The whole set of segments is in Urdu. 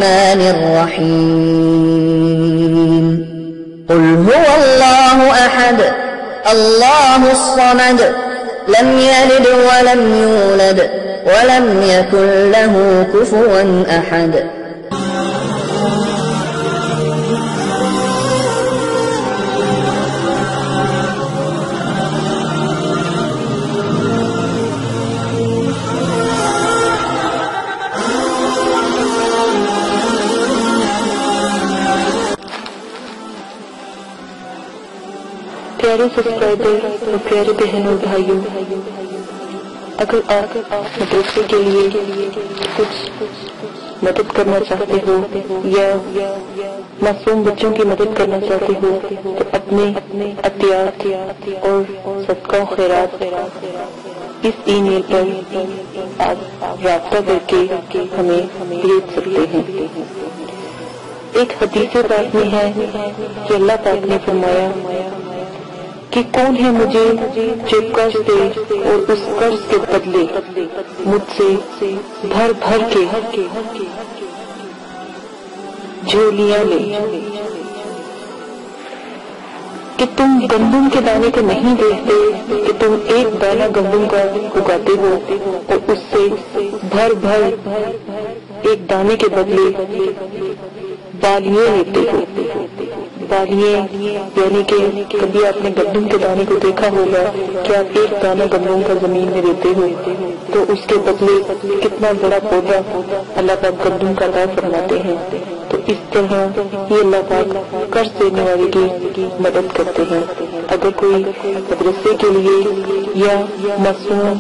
الرحمن الرحيم قل هو الله أحد الله الصمد لم يلد ولم يولد ولم يكن له كفوا أحد. پیارے سبسکرائبر اور پیارے بہنوں اور بھائیوں، اگر آپ مدرسے کے لیے کچھ مدد کرنا چاہتے ہو یا معصوم بچوں کی مدد کرنا چاہتے ہو تو اپنے عطیات اور صدقہ و خیرات اس ای میل پر آپ رابطہ کر کے ہمیں بھیج سکتے ہیں۔ ایک حدیث پاک میں ہے کہ اللہ پاک نے فرمایا کہ کون ہے مجھے جو قرض دے اور اس قرض کے بدلے مجھ سے بھر بھر کے جھولیاں لے، کہ تم گندم کے دانے کو نہیں دیکھتے کہ تم ایک دانہ گندم کا اگاتے ہو اور اس سے بھر بھر ایک دانے کے بدلے بالیاں لیتے ہو۔ بالیاں یعنی کہ کبھی آپ نے گندم کے دانے کو دیکھا ہوگا کہ آپ ایک دانہ گندم کا زمین میں دیتے ہو تو اس کے بدلے کتنا بڑا پودا اللہ پاک گندم کا عطا فرماتے ہیں۔ تو اس طرح یہ اللہ پاک قرض دینے والے کی مدد کرتے ہیں۔ اگر کوئی مدرسے کے لیے یا معصوم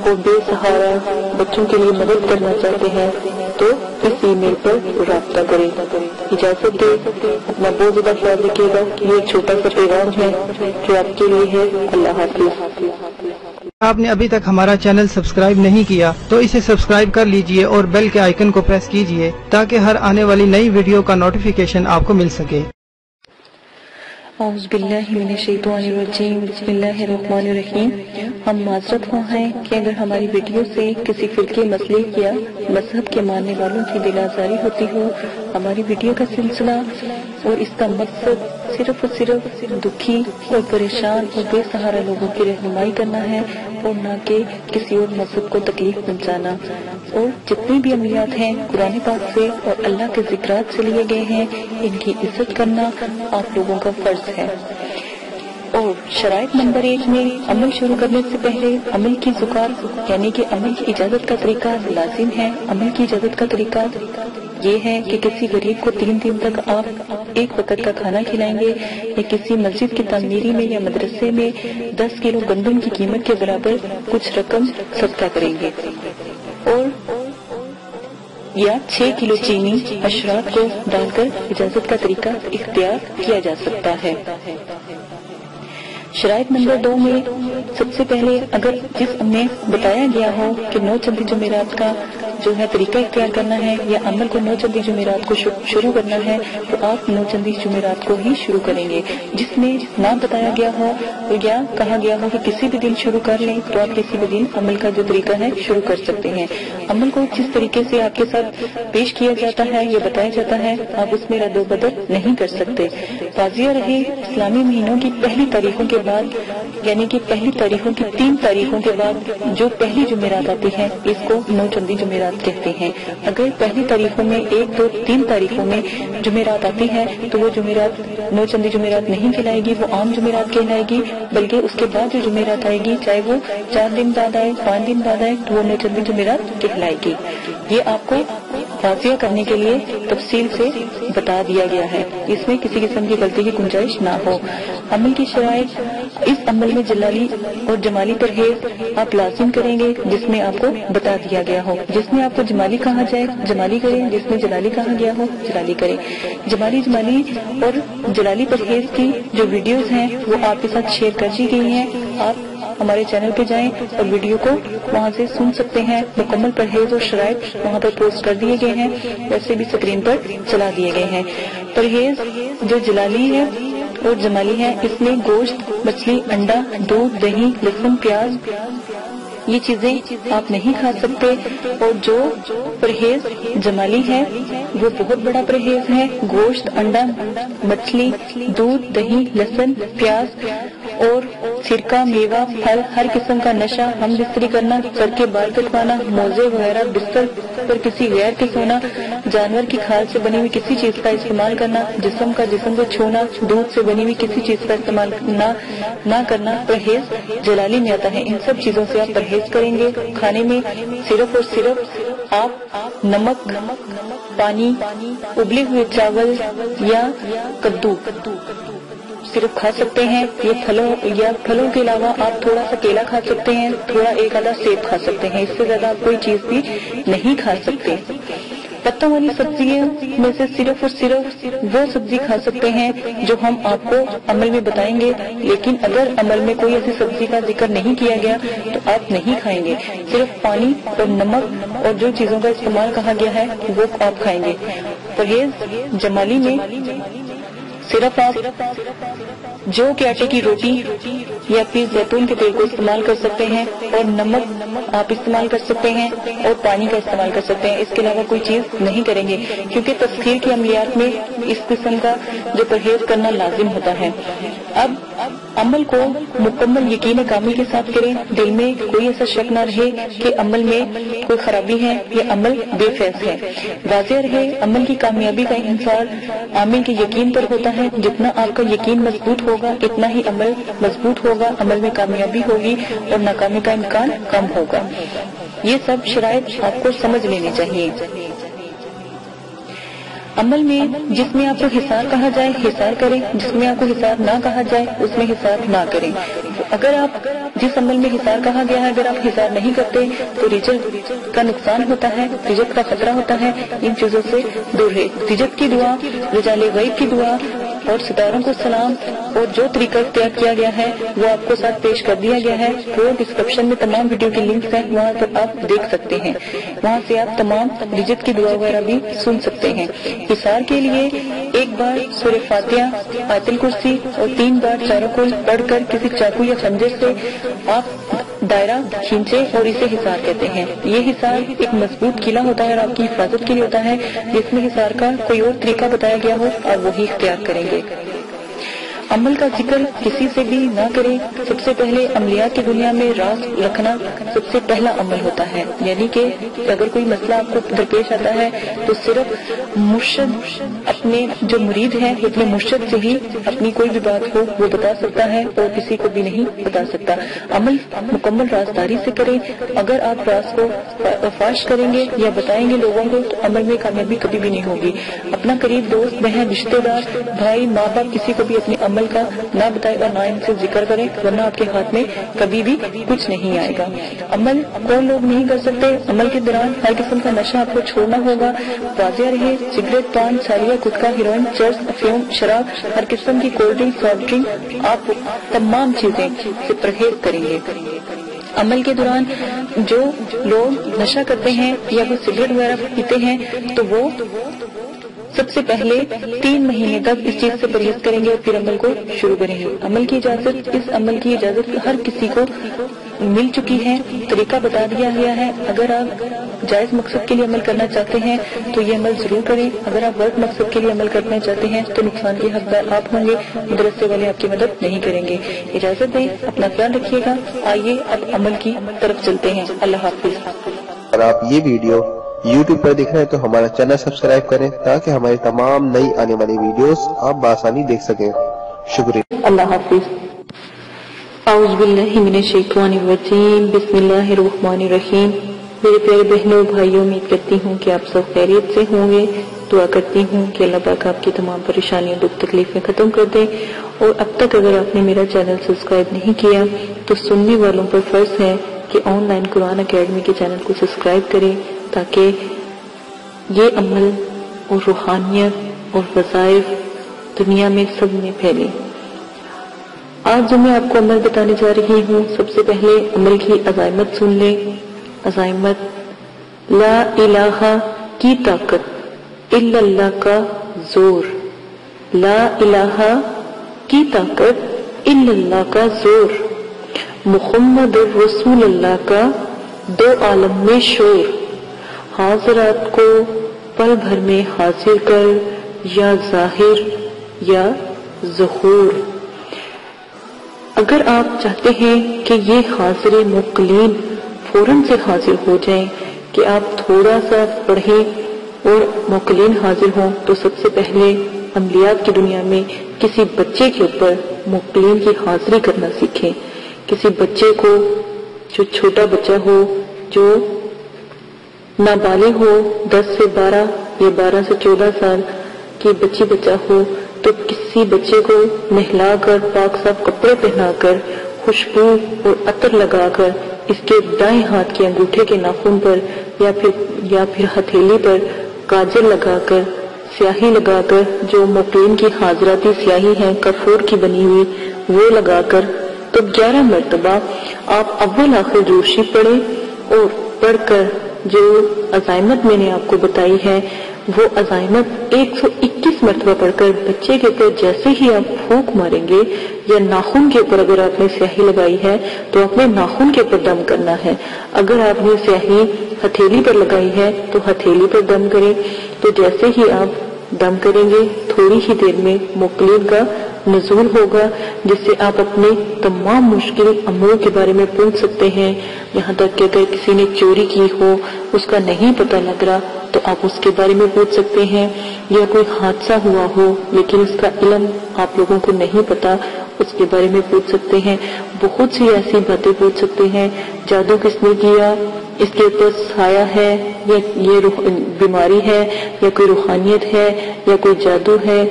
اور بے سہارا بچوں کے لیے مدد کرنا چاہتے ہیں تو اس ای میل پر رابطہ کریں۔ اجازت دے، اپنا بہت زیادہ خیال رکھیے گا۔ یہ ایک چھوٹا سا پیغام ہے جو آپ کے لیے ہے۔ اللہ حافظ۔ آپ نے ابھی تک ہمارا چینل سبسکرائب نہیں کیا تو اسے سبسکرائب کر لیجئے اور بیل کے آئیکن کو پریس کیجئے تاکہ ہر آنے والی نئی ویڈیو کا نوٹیفیکیشن آپ کو مل سکے۔ اعوذ باللہ من الشیطان الرجیم، بسم اللہ الرحمن الرحیم۔ ہم معذرت خواہ ہیں کہ اگر ہماری ویڈیو سے کسی فرقے مسلک یا مذہب کے ماننے والوں کی دل آزاری ہوتی ہو، ہماری ویڈیو کا سلسلہ اور اس کا مقصد صرف اور صرف دکھی اور پریشان اور بے سہارا لوگوں کی رہنمائی کرنا ہے اور نہ کہ کسی اور مذہب کو تکلیف پہنچانا۔ اور جتنے بھی عملیات ہیں قرآن پاک سے اور اللہ کے ذکرات سے لیے گئے ہیں، ان کی عزت کرنا آپ لوگوں کا فرض ہے۔ اور شرائط نمبر 1 میں عمل شروع کرنے سے پہلے عمل کی زکات یعنی کہ عمل کی اجازت کا طریقہ لازم ہے۔ عمل کی اجازت کا طریقہ یہ ہے کہ کسی غریب کو 3 دن تک آپ ایک وقت کا کھانا کھلائیں گے یا کسی مسجد کی تعمیری میں یا مدرسے میں 10 کلو گندم کی قیمت کے برابر کچھ رقم صدقہ کریں گے، اور یا 6 کلو چینی اشراط کو ڈال کر اجازت کا طریقہ اختیار کیا جا سکتا ہے۔ شرائط نمبر 2 میں سب سے پہلے اگر جس میں بتایا گیا ہو کہ 9 چندی جمعرات کا جو ہے طریقہ اختیار کرنا ہے یا عمل کو 9 چندی جمعرات کو شروع کرنا ہے تو آپ 9 چندی جمعرات کو ہی شروع کریں گے۔ جس میں نہ بتایا گیا ہو یا کہا گیا ہو کہ کسی بھی دن شروع کر لیں تو آپ کسی بھی دن عمل کا جو طریقہ ہے شروع کر سکتے ہیں۔ عمل کو جس طریقے سے آپ کے ساتھ پیش کیا جاتا ہے یا بتایا جاتا ہے آپ اس میں رد و بدل نہیں کر سکتے۔ واضح رہے، اسلامی مہینوں کی پہلی تاریخوں کے بعد یعنی کہ پہلی تاریخوں کی 3 تاریخوں کے بعد جو پہلی جمعرات آتی ہے اس کو 9 چندی جمعرات کہتے ہیں۔ اگر پہلی تاریخوں میں 1، 2، 3 تاریخوں میں جمعرات آتی ہے تو وہ جمعرات 9 چندی جمعرات نہیں کہلائے گی، وہ عام جمعرات کہلائے گی، بلکہ اس کے بعد جو جمعرات آئے گی چاہے وہ 4 دن بعد آئے، 5 دن بعد آئے تو وہ 9 چندی جمعرات کہلائے گی۔ یہ آپ کو واضح کرنے کے لیے تفصیل سے بتا دیا گیا ہے، اس میں کسی قسم کی غلطی کی گنجائش نہ ہو۔ عمل کی شرائط، اس عمل میں جلالی اور جمالی پرہیز آپ لازم کریں گے جس میں آپ کو بتا دیا گیا ہو۔ جس میں آپ کو جمالی کہا جائے جمالی کریں، جس میں جلالی کہا گیا ہو جلالی کریں۔ جمالی اور جلالی پرہیز کی جو ویڈیوز ہیں وہ آپ کے ساتھ شیئر کر دی گئی ہیں۔ آپ ہمارے چینل پہ جائیں اور ویڈیو کو وہاں سے سن سکتے ہیں۔ مکمل پرہیز اور شرائط وہاں پر پوسٹ کر دیے گئے ہیں، ویسے بھی اسکرین پر چلا دیے گئے ہیں۔ پرہیز جو جلالی ہے اور جمالی ہے، اس میں گوشت، مچھلی، انڈا، دودھ، دہی، لہسن، پیاز یہ چیزیں آپ نہیں کھا سکتے، اور جو پرہیز جمالی ہے وہ بہت بڑا پرہیز ہے۔ گوشت، انڈا، مچھلی، دودھ، دہی، لہسن، پیاز اور سرکہ، میوہ، پھل، ہر قسم کا نشہ، ہم بستری کرنا، سر کے بال کٹوانا، موزے وغیرہ، بستر پر کسی غیر کے سونا، جانور کی کھال سے بنی ہوئی کسی چیز کا استعمال کرنا، جسم کو چھونا، دودھ سے بنی ہوئی کسی چیز کا استعمال نہ کرنا پرہیز جلالی میں آتا ہے۔ ان سب چیزوں سے آپ پرہیز کریں گے۔ کھانے میں صرف اور صرف آپ نمک، پانی، ابلے ہوئے چاول یا کدو صرف کھا سکتے ہیں۔ یہ پھلوں کے علاوہ آپ تھوڑا سا کیلا کھا سکتے ہیں، تھوڑا ایک آدھا سیب کھا سکتے ہیں، اس سے زیادہ آپ کوئی چیز بھی نہیں کھا سکتے۔ پتوں والی سبزیوں میں سے صرف اور صرف وہ سبزی کھا سکتے ہیں جو ہم آپ کو عمل میں بتائیں گے، لیکن اگر عمل میں کوئی ایسی سبزی کا ذکر نہیں کیا گیا تو آپ نہیں کھائیں گے۔ صرف پانی اور نمک اور جو چیزوں کا استعمال کہا گیا ہے وہ آپ کھائیں گے۔ پرہیز جمالی میں صرف آپ جو کہ آٹے کی روٹی یا پھر زیتون کے تیل کو استعمال کر سکتے ہیں، اور نمک آپ استعمال کر سکتے ہیں، اور پانی کا استعمال کر سکتے ہیں۔ اس کے علاوہ کوئی چیز نہیں کریں گے، کیونکہ تسخیر کی عملیات میں اس قسم کا جو پرہیز کرنا لازم ہوتا ہے۔ اب عمل کو مکمل یقین کامل کے ساتھ کریں، دل میں کوئی ایسا شک نہ رہے کہ عمل میں کوئی خرابی ہے یا عمل بے فیض ہے۔ واضح رہے عمل کی کامیابی کا انحصار عامل کے یقین پر ہوتا ہے۔ جتنا آپ کا یقین مضبوط ہوگا اتنا ہی عمل مضبوط ہوگا، عمل میں کامیابی ہوگی اور ناکامی کا امکان کم ہوگا۔ یہ سب شرائط آپ کو سمجھ لینی چاہیے۔ عمل میں جس میں آپ کو حصار کہا جائے حصار کریں، جس میں آپ کو حصار نہ کہا جائے اس میں حصار نہ کریں۔ اگر آپ جس عمل میں حصار کہا گیا ہے اگر آپ حصار نہیں کرتے تو رجت کا نقصان ہوتا ہے، رجت کا خطرہ ہوتا ہے۔ ان چیزوں سے دور رہے۔ رجت کی دعا، رجال غیب کی دعا اور ستاروں کو سلام اور جو طریقہ اختیار کیا گیا ہے وہ آپ کو ساتھ پیش کر دیا گیا ہے۔ وہ ڈسکرپشن میں تمام ویڈیو کی لنکس ہیں، وہاں پر آپ دیکھ سکتے ہیں، وہاں سے آپ تمام رجت کی دعا وغیرہ بھی سن سکتے ہیں۔ حصار کے لیے ایک بار سورہ فاتحہ، آیت الکرسی اور 3 بار چاروں کل پڑھ کر کسی چاقو یا خنجر سے آپ دائرہ کھینچے اور اسے حصار کہتے ہیں۔ یہ حصار ایک مضبوط قلعہ ہوتا ہے اور آپ کی حفاظت کے لیے ہوتا ہے۔ جس میں حصار کا کوئی اور طریقہ بتایا گیا ہو آپ وہی اختیار کریں گے۔ عمل کا ذکر کسی سے بھی نہ کریں۔ سب سے پہلے عملیات کی دنیا میں راز رکھنا سب سے پہلا عمل ہوتا ہے، یعنی کہ اگر کوئی مسئلہ آپ کو درپیش آتا ہے تو صرف مرشد اپنے جو مرید ہے اپنے مرشد سے ہی اپنی کوئی بھی بات ہو وہ بتا سکتا ہے اور کسی کو بھی نہیں بتا سکتا۔ عمل مکمل رازداری سے کریں۔ اگر آپ راز کو فاش کریں گے یا بتائیں گے لوگوں کو تو عمل میں کامیابی کبھی بھی نہیں ہوگی۔ اپنا قریب دوست، بہن، رشتے دار، بھائی، ماں باپ کسی کو بھی اپنے عمل کا نہ بتائے اور نہ ان سے ذکر کریں، ورنہ آپ کے ہاتھ میں کبھی بھی کچھ نہیں آئے گا۔ عمل کون لوگ نہیں کر سکتے؟ عمل کے دوران ہر قسم کا نشہ آپ کو چھوڑنا ہوگا۔ واضح رہے سگریٹ، پان، سالیہ، گٹکا، ہیروئن، چرس، افیون، شراب، ہر قسم کی کولڈ ڈرنک، سافٹ ڈرنک، آپ تمام چیزیں سے پرہیز کریں گے۔ عمل کے دوران جو لوگ نشہ کرتے ہیں یا وہ سگریٹ وغیرہ پیتے ہیں تو وہ سب سے پہلے 3 مہینے تک اس چیز سے پرہیز کریں گے اور پھر عمل کو شروع کریں گے۔ عمل کی اجازت، اس عمل کی اجازت ہر کسی کو مل چکی ہے، طریقہ بتا دیا گیا ہے۔ اگر آپ جائز مقصد کے لیے عمل کرنا چاہتے ہیں تو یہ عمل ضرور کریں۔ اگر آپ غلط مقصد کے لیے عمل کرنا چاہتے ہیں تو نقصان کے حقدار آپ ہوں گے، مدرسے والے آپ کی مدد نہیں کریں گے۔ اجازت دیں، اپنا خیال رکھیے گا۔ آئیے اب عمل کی طرف چلتے ہیں۔ اللہ حافظ۔ اگر آپ یہ ویڈیو YouTube پر دیکھ رہے ہیں تو ہمارا چینل سبسکرائب کریں تاکہ ہماری تمام نئی آنے والی ویڈیوز آپ بآسانی دیکھ سکیں۔ شکریہ۔ اللہ حافظ۔ اعوذ باللہ من الشیطان الرجیم، بسم اللہ الرحمن الرحیم۔ میرے پیارے بہنوں بھائیوں، امید کرتی ہوں کہ آپ سب خیریت سے ہوں گے۔ دعا کرتی ہوں کہ اللہ پاک آپ کی تمام پریشانیوں، دکھ تکلیفیں ختم کر دیں۔ اور اب تک اگر آپ نے میرا چینل سبسکرائب نہیں کیا تو سننے والوں پر فرض ہے کہ آن لائن قرآن اکیڈمی کے چینل کو سبسکرائب کریں تاکہ یہ عمل اور روحانیت اور وظائف دنیا میں سب میں پھیلے۔ آج جو میں آپ کو عمل بتانے جا رہی ہوں، سب سے پہلے عمل کی عزائمت سن لیں۔ عزائمت: لا الہ کی طاقت، الا اللہ کا زور۔ لا الہ کی طاقت، الا اللہ کا زور۔ محمد رسول اللہ کا 2 عالم میں شور، حاضرات کو پل بھر میں حاضر کر، یا ظاہر یا ظہور۔ اگر آپ چاہتے ہیں کہ یہ حاضر مقلین فوراً سے حاضر ہو جائیں، کہ آپ تھوڑا سا پڑھیں اور مقلین حاضر ہوں، تو سب سے پہلے عملیات کی دنیا میں کسی بچے کے اوپر مقلین کی حاضری کرنا سیکھیں۔ کسی بچے کو، جو چھوٹا بچہ ہو، جو نابالغ ہو، 10 سے 12 یا 12 سے 14 سال کی بچہ ہو، تو کسی بچے کو نہلا کر، پاک صاف کپڑے پہنا کر، خوشبو اور عطر لگا کر، اس کے دائیں ہاتھ کے انگوٹھے کے ناخن پر یا پھر ہتھیلی پر کاجل لگا کر، سیاہی لگا کر، جو مقلین کی حاضراتی سیاہی ہے کافور کی بنی ہوئی، وہ لگا کر، تو 11 مرتبہ آپ اول آخر دوشی پڑھیں، اور پڑھ کر جو عزائمت میں نے آپ کو بتائی ہے، وہ عزائمت 121 مرتبہ پڑھ کر بچے کے اوپر جیسے ہی آپ پھونک ماریں گے، یا ناخن کے اوپر اگر آپ نے سیاہی لگائی ہے تو آپ نے ناخن کے اوپر دم کرنا ہے، اگر آپ نے سیاہی ہتھیلی پر لگائی ہے تو ہتھیلی پر دم کریں۔ تو جیسے ہی آپ دم کریں گے، تھوڑی ہی دیر میں مقلین کا نزول ہوگا، جس سے آپ اپنے تمام مشکل امور کے بارے میں پوچھ سکتے ہیں، یہاں تک کہ اگر کسی نے چوری کی ہو، اس کا نہیں پتہ لگ رہا، تو آپ اس کے بارے میں پوچھ سکتے ہیں، یا کوئی حادثہ ہوا ہو لیکن اس کا علم آپ لوگوں کو نہیں پتا، اس کے بارے میں پوچھ سکتے ہیں، بہت سی ایسی باتیں پوچھ سکتے ہیں، جادو کس نے کیا، اس کے اوپر سایہ ہے، یا یہ بیماری ہے، یا کوئی روحانیت ہے، یا کوئی جادو ہے،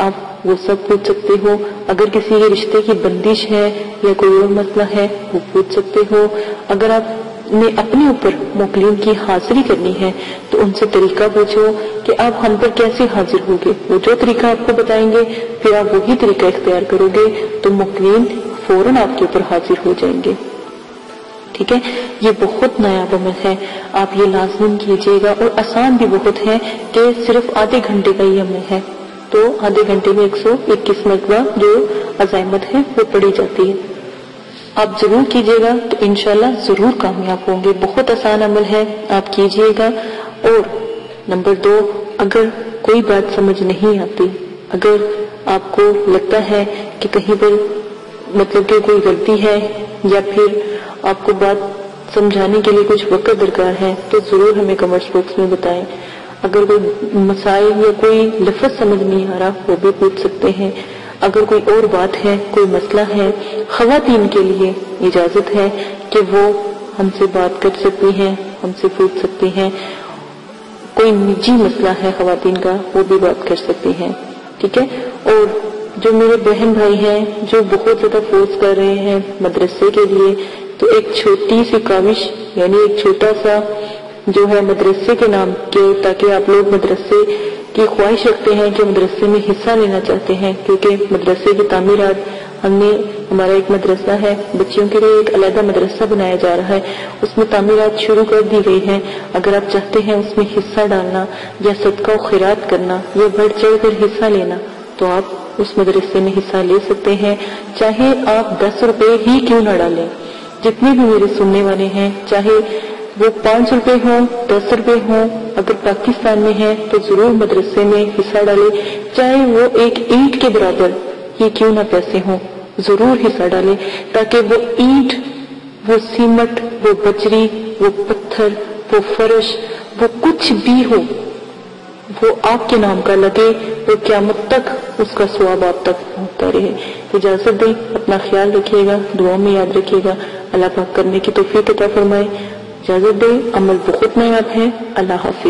آپ وہ سب پوچھ سکتے ہو۔ اگر کسی کے رشتے کی بندش ہے یا کوئی اور مسئلہ ہے، وہ پوچھ سکتے ہو۔ اگر آپ نے اپنے اوپر مقلین کی حاضری کرنی ہے تو ان سے طریقہ پوچھو کہ آپ ہم پر کیسے حاضر ہوگے، وہ جو طریقہ آپ کو بتائیں گے پھر آپ وہی طریقہ اختیار کرو گے تو مقلین فوراً آپ کے اوپر حاضر ہو جائیں گے۔ ٹھیک ہے، یہ بہت نایاب عمل ہے، آپ یہ لازم کیجیے گا، اور آسان بھی بہت ہے کہ صرف آدھے گھنٹے کا یہ عمل ہے، تو آدھے گھنٹے میں 121 مرتبہ جو عزائمت ہے وہ پڑھی جاتی ہے۔ آپ ضرور کیجیے گا تو انشاءاللہ ضرور کامیاب ہوں گے، بہت آسان عمل ہے، آپ کیجیے گا۔ اور نمبر 2، اگر کوئی بات سمجھ نہیں آتی، اگر آپ کو لگتا ہے کہ کہیں پر مطلب کہ کوئی غلطی ہے، یا پھر آپ کو بات سمجھانے کے لیے کچھ وقت درکار ہے، تو ضرور ہمیں کمنٹس باکس میں بتائیں۔ اگر کوئی مسائل یا کوئی لفظ سمجھ نہیں آ رہا، وہ بھی پوچھ سکتے ہیں۔ اگر کوئی اور بات ہے، کوئی مسئلہ ہے، خواتین کے لیے اجازت ہے کہ وہ ہم سے بات کر سکتی ہیں، ہم سے پوچھ سکتی ہیں، کوئی نجی مسئلہ ہے خواتین کا، وہ بھی بات کر سکتی ہیں۔ ٹھیک ہے، اور جو میرے بہن بھائی ہیں جو بہت زیادہ فورس کر رہے ہیں مدرسے کے لیے، تو ایک چھوٹی سی کاوش، یعنی ایک چھوٹا سا جو ہے مدرسے کے نام کے، تاکہ آپ لوگ مدرسے کی خواہش رکھتے ہیں کہ مدرسے میں حصہ لینا چاہتے ہیں، کیونکہ مدرسے کی تعمیرات ہمارا ایک مدرسہ ہے، بچیوں کے لیے ایک علیحدہ مدرسہ بنایا جا رہا ہے، اس میں تعمیرات شروع کر دی گئی ہیں۔ اگر آپ چاہتے ہیں اس میں حصہ ڈالنا، یا صدقہ و خیرات کرنا، یا بڑھ چڑھ کر حصہ لینا، تو آپ اس مدرسے میں حصہ لے سکتے ہیں، چاہے آپ 10 روپے ہی کیوں نہ ڈالیں۔ جتنے بھی میرے سننے والے ہیں، چاہے وہ 5 روپے ہوں، 10 روپے ہوں، اگر پاکستان میں ہے تو ضرور مدرسے میں حصہ ڈالیں، چاہے وہ ایک اینٹ کے برابر ہی کیوں نہ پیسے ہوں، ضرور حصہ ڈالیں، تاکہ وہ اینٹ، وہ سیمٹ، وہ بجری، وہ پتھر، وہ فرش، وہ کچھ بھی ہو، وہ آپ کے نام کا لگے اور قیامت تک اس کا ثواب آپ تک پہنچتا رہے۔ اجازت دیں، اپنا خیال رکھیے گا، دعا میں یاد رکھیے گا، اللہ پاک کرنے کی توفیق عطا فرمائے۔ اجازت دیں، عمل بہت نایاب ہے۔ اللہ حافظ۔